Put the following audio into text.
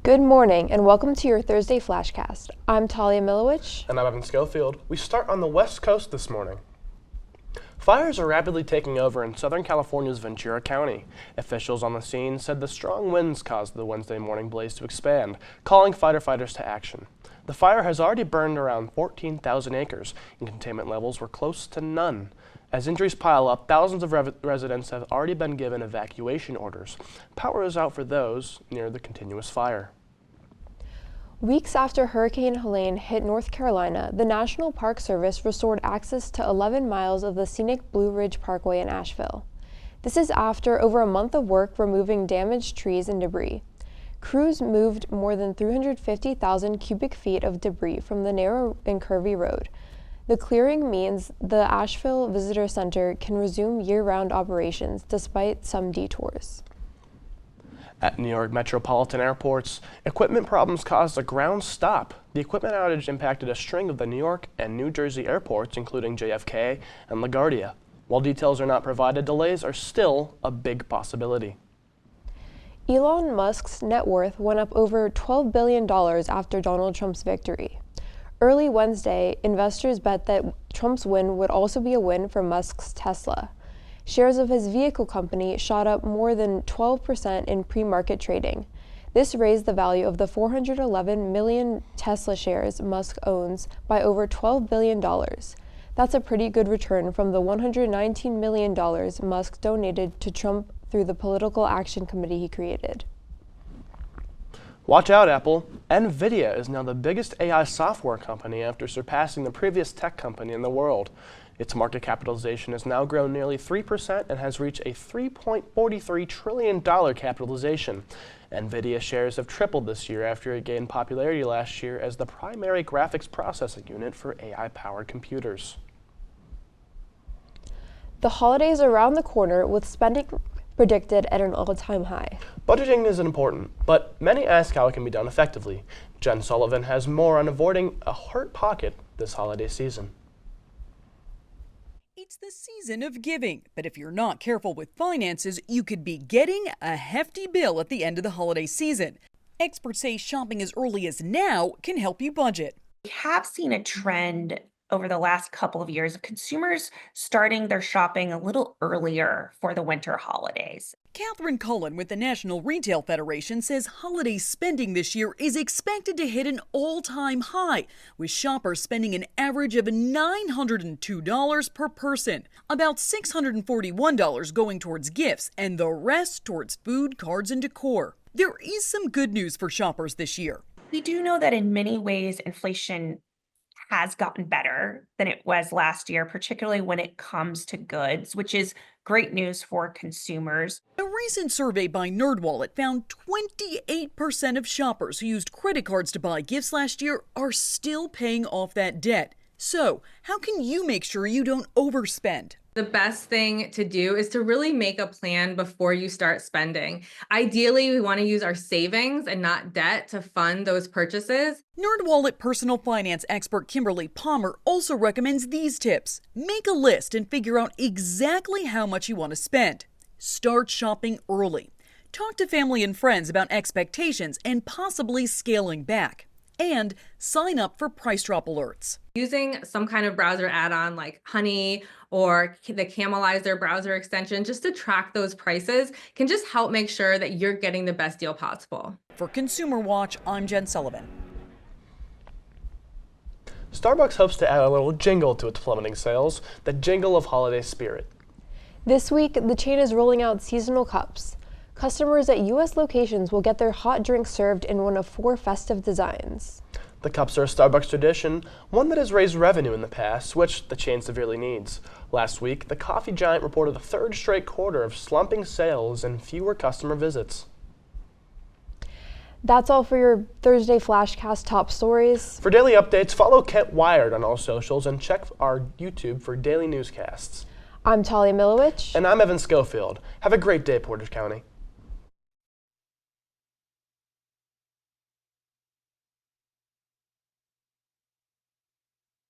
Good morning and welcome to your Thursday Flashcast. I'm Talia Milewich. And I'm Schofield. We start on the West Coast this morning. Fires are rapidly taking over in Southern California's Ventura County. Officials on the scene said the strong winds caused the Wednesday morning blaze to expand, calling firefighters to action. The fire has already burned around 14,000 acres, and containment levels were close to none. As injuries pile up, thousands of residents have already been given evacuation orders. Power is out for those near the continuous fire. Weeks after Hurricane Helene hit North Carolina, the National Park Service restored access to 11 miles of the scenic Blue Ridge Parkway in Asheville. This is after over a month of work removing damaged trees and debris. Crews moved more than 350,000 cubic feet of debris from the narrow and curvy road. The clearing means the Asheville Visitor Center can resume year-round operations despite some detours. At New York metropolitan airports, equipment problems caused a ground stop. The equipment outage impacted a string of the New York and New Jersey airports, including JFK and LaGuardia. While details are not provided, delays are still a big possibility. Elon Musk's net worth went up over $12 billion after Donald Trump's victory. Early Wednesday, investors bet that Trump's win would also be a win for Musk's Tesla. Shares of his vehicle company shot up more than 12% in pre-market trading. This raised the value of the 411 million Tesla shares Musk owns by over $12 billion. That's a pretty good return from the $119 million Musk donated to Trump through the Political Action Committee he created. Watch out, Apple. NVIDIA is now the biggest AI software company after surpassing the previous tech company in the world. Its market capitalization has now grown nearly 3% and has reached a $3.43 trillion capitalization. NVIDIA shares have tripled this year after it gained popularity last year as the primary graphics processing unit for AI-powered computers. The holidays are around the corner with spending predicted at an all-time high. Budgeting is important, but many ask how it can be done effectively. Jen Sullivan has more on avoiding a hurt pocket this holiday season. It's the season of giving, but if you're not careful with finances, you could be getting a hefty bill at the end of the holiday season. Experts say shopping as early as now can help you budget. We have seen a trend over the last couple of years of consumers starting their shopping a little earlier for the winter holidays. Catherine Cullen with the National Retail Federation says holiday spending this year is expected to hit an all-time high, with shoppers spending an average of $902 per person, about $641 going towards gifts, and the rest towards food, cards, and decor. There is some good news for shoppers this year. We do know that in many ways inflation has gotten better than it was last year, particularly when it comes to goods, which is great news for consumers. A recent survey by NerdWallet found 28% of shoppers who used credit cards to buy gifts last year are still paying off that debt. So, how can you make sure you don't overspend? The best thing to do is to really make a plan before you start spending. Ideally, we want to use our savings and not debt to fund those purchases. NerdWallet personal finance expert Kimberly Palmer also recommends these tips. Make a list and figure out exactly how much you want to spend. Start shopping early. Talk to family and friends about expectations and possibly scaling back. And sign up for price drop alerts. Using some kind of browser add-on like Honey or the Camelizer browser extension just to track those prices can just help make sure that you're getting the best deal possible. For Consumer Watch, I'm Jen Sullivan. Starbucks hopes to add a little jingle to its plummeting sales, the jingle of holiday spirit. This week, the chain is rolling out seasonal cups. Customers at U.S. locations will get their hot drinks served in one of 4 festive designs. The cups are a Starbucks tradition, one that has raised revenue in the past, which the chain severely needs. Last week, the coffee giant reported a 3rd straight quarter of slumping sales and fewer customer visits. That's all for your Thursday Flashcast top stories. For daily updates, follow Kent Wired on all socials and check our YouTube for daily newscasts. I'm Talia Milewich. And I'm Schofield. Have a great day, Portage County.